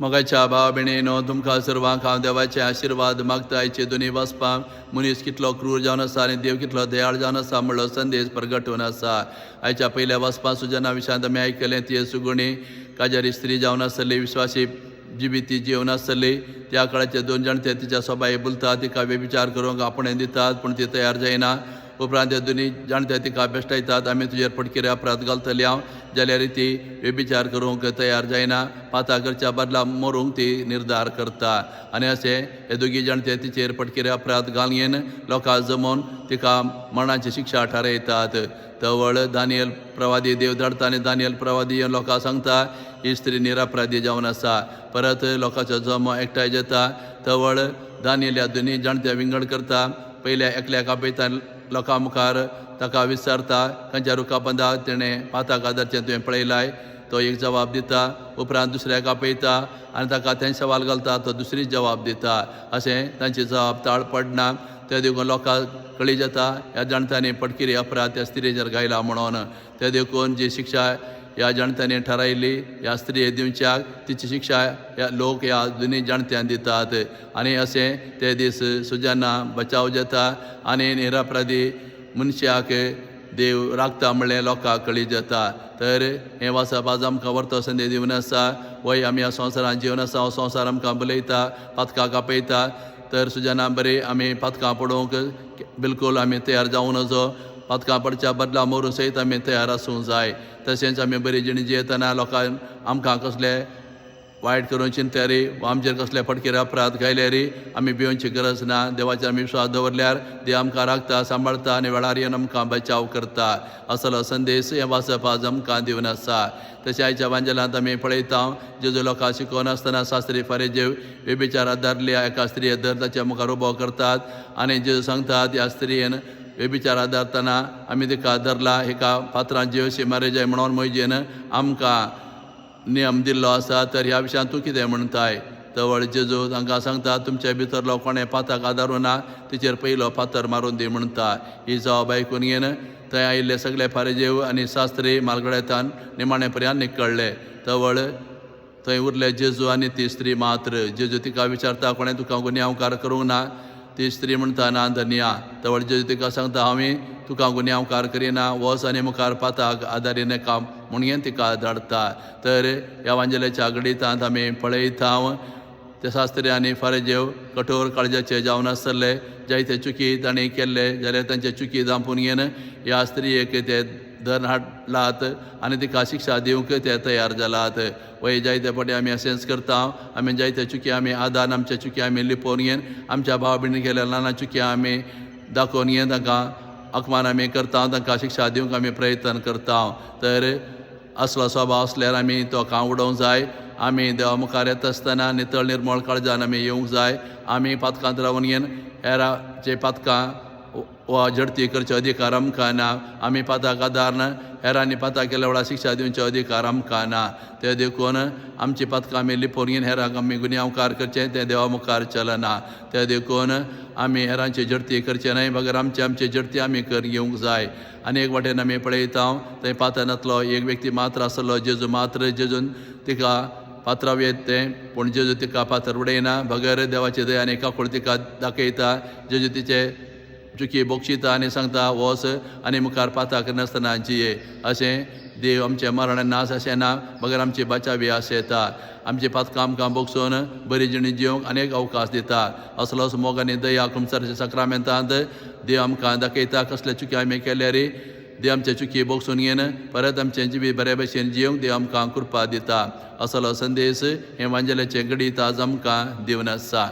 मोगाच्या भाव भयणीनो तुमकां सर्वांक हांव देवाचे आशिर्वाद मागता आयचे दोनी वचपां मनीस कितलो क्रूर जावन आसा आनी देव कितलो दयाळ जावन आसा म्हणलो संदेश प्रगटून आसा. आयच्या पयल्या वचपां सुजना विशयांत आमी आयकलें ती येसुगुणी काजारी स्त्री जावन आसली विश्वासी जिबिती जिवन आसली. त्या काळाचे 2 जाण ते तिच्या सोबाय बोलतात तिका व्यभिचार करूंक आपणें दितात पूण ती तयार जायना. उपरांत ते दोनी जाणटे तिका बेश्टायतात आमी तुजेर पडकिरे अपराध घालतली हांव जाल्यार ती व्यभिचार करूंक तयार जायना. पाता करच्या बदला मरूंक ती निर्धार करता आनी अशें हे दोगी जाणटे तिचेर पडकिरे अपराध घालयेन लोकां जमोवन तिका मरणाची शिक्षा थारायतात. तवळ दानियल प्रवादी देव धाडटा आनी दानियल प्रवादी येवन लोकां सांगता ही स्त्री निरपराधी जावन आसा. परत लोकांचो जमो एकठांय जाता. तवळ दानियल ह्या दोनी जाणट्या विंगड करता. पयल्या एकल्याक आपयता लोकां मुखार ताका विचारता खंयच्या रुखा बंदा तिणें पाताक आदारचें तुवें पळयलाय. तो एक जबाब दिता. उपरांत दुसऱ्याक आपयता आनी ताका तें सवाल घालता तो दुसरी जबाब दिता. अशें तांचे जबाब ताळ पडना. ते देखून लोकांक कळी जाता ह्या जाणट्यांनी पडकिरी अपराध त्या स्त्रीचेर घायला म्हणून. ते देखून जी शिक्षा ह्या जाणट्यांनी थारायली ह्या स्त्रीये दिवच्याक तिची शिक्षा ह्या लोक ह्या दोनी जाणट्यांक दितात. आनी अशें ते दीस सुजाना बचाव जाता आनी निरपराधी मनशाक देव राखता म्हणलें लोकांक कळी जाता. तर हें वाचप आज आमकां व्हरतो संदेश दिवन आसा. वय आमी ह्या संवसारांत जिवन आसा हो संवसार आमकां बलयता पातकाक आपयता. तर सुजाना बरी आमी पातकां पडोवंक बिलकूल आमी तयार जावं नजो. पातकां पडच्या बदला मरूं सयत आमी तयार आसूंक जाय. तशेंच आमी बरी जिणी जियेतना लोकांक आमकां कसले वायट करून चिंतल्यारी वा आमचेर कसले पडकिरे अपराध घायल्यारी आमी भिवची गरज ना. देवाचेर आमी विश्वास दवरल्यार देव आमकां राखता सांबाळटा आनी वेळार येवन आमकां बचाव करता. असलो संदेश हें वाचप आज आमकां दिवन आसा. तशें आयच्या वांजेलांत आमी पळयता जेजू लोकां शिकोवन आसतना शास्त्री फारीजेव व्यभिचारांत दारल्या एका स्त्रिये दर ताच्या मुखार उबो करतात आनी जेजू सांगतात ह्या स्त्रियेन व्यभिचारांत दारतना आमी तिका धरला हेका पात्रांत जेवशी मारे जाय म्हणून मोयजेन आमकां नियम दिल्लो आसा. तर ह्या विशयान तूं कितें म्हणटाय. तवळ जेजू तांकां सांगता तुमचे भितरलो कोणें पाताक आदारूं ना तिचेर पयलो फातर मारून दी म्हणटा. ही जबाब आयकून घेवन थंय आयिल्ले सगळे फारीजेव आनी शास्त्री मालगड्यातान निमाणे पर्यंत निकळ्ळे. तवळ थंय उरले जेजू आनी ती स्त्री मात्र. जेजू तिका विचारता कोणें तुका गुन्यांवकार करूंक ना. ती स्त्री म्हणटा ना धन्या. तवळ जेजू तिका सांगता हांवें तुका गुन्यांवकार करिना वच आनी मुखार पाताक आदारी नाका म्हणून तिका धाडटा. तर ह्या वांजेल्याच्या घडींतांत आमी पळयता ते शास्त्री आनी फारीजेव कठोर काळजाचे जावन आसले. जायते चुकी तांणी केल्ले जाल्यार तांचे चुकी दांपून घेवन ह्या स्त्रियेक ते धर हाडलात आनी तिका शिक्षा दिवंक ते तयार जालात. वय जायते फावटी आमी अशेंच करता. आमी जायते चुकी आमी आदान आमचे चुकी आमी लिपोवन घेवन आमच्या भाव भयणी केल्या ल्हान चुकी आमी दाखोवन घेवन तांकां अकमान आमी करता तांकां शिक्षा दिवंक आमी प्रयत्न करता. तर असलो स्वभाव असल्यार आमी तो कांव उडोवंक जाय. आमी देवा मुखार येता आसतना नितळ निर्मळ काळजान आमी येवंक जाय. आमी पातकांत रावन घेवन हेराचे पातकां वा झडती करचे अधिकार आमकां ना. आमी पाताक आदारना हेरांनी पाताक केल्या वेळार शिक्षा दिवचे अधिकार आमकां ना. ते देखून आमची पातकां आमी लिपोवन घेवन हेरांक आमी गुन्यांवकार करचें तें देवा मुखार चलना. ते देखून आमी हेरांची झडती करचे न्हय बगर आमची झडती आमी कर घेवंक जाय. आनी एक वाटेन आमी पळयता थंय पातनांतलो एक व्यक्ती मात्र आसलो जेजू मात्र. जेजून तिका पात्राव येते पूण जेजू तिका पात्र उडयना. बगर देवाचे दयान एका कूळ तिका दाखयता. जेजू तिचे चुकी बोगशिता आनी सांगता वच आनी मुखार पाताक नासतना जिये. अशें देव आमचें मरण नास अशें ना बगर आमची बचावी आसयता. आमची पातकां आमकां बोगसून बरी जिणी जिवंक अनेक अवकाश दिता. असलोच मोग आनी दया कुमसारच्या सक्रामेंतांत देव आमकां दाखयता कसले चुकी आमी केल्यार देव आमचे चुकी बोगसून घेवन परत आमचें जिवीत बरे भशेन जिवंक देव आमकां कृपा दिता. असलो संदेश हे वांजेल्याचे घडीत आज आमकां दिवन आसा.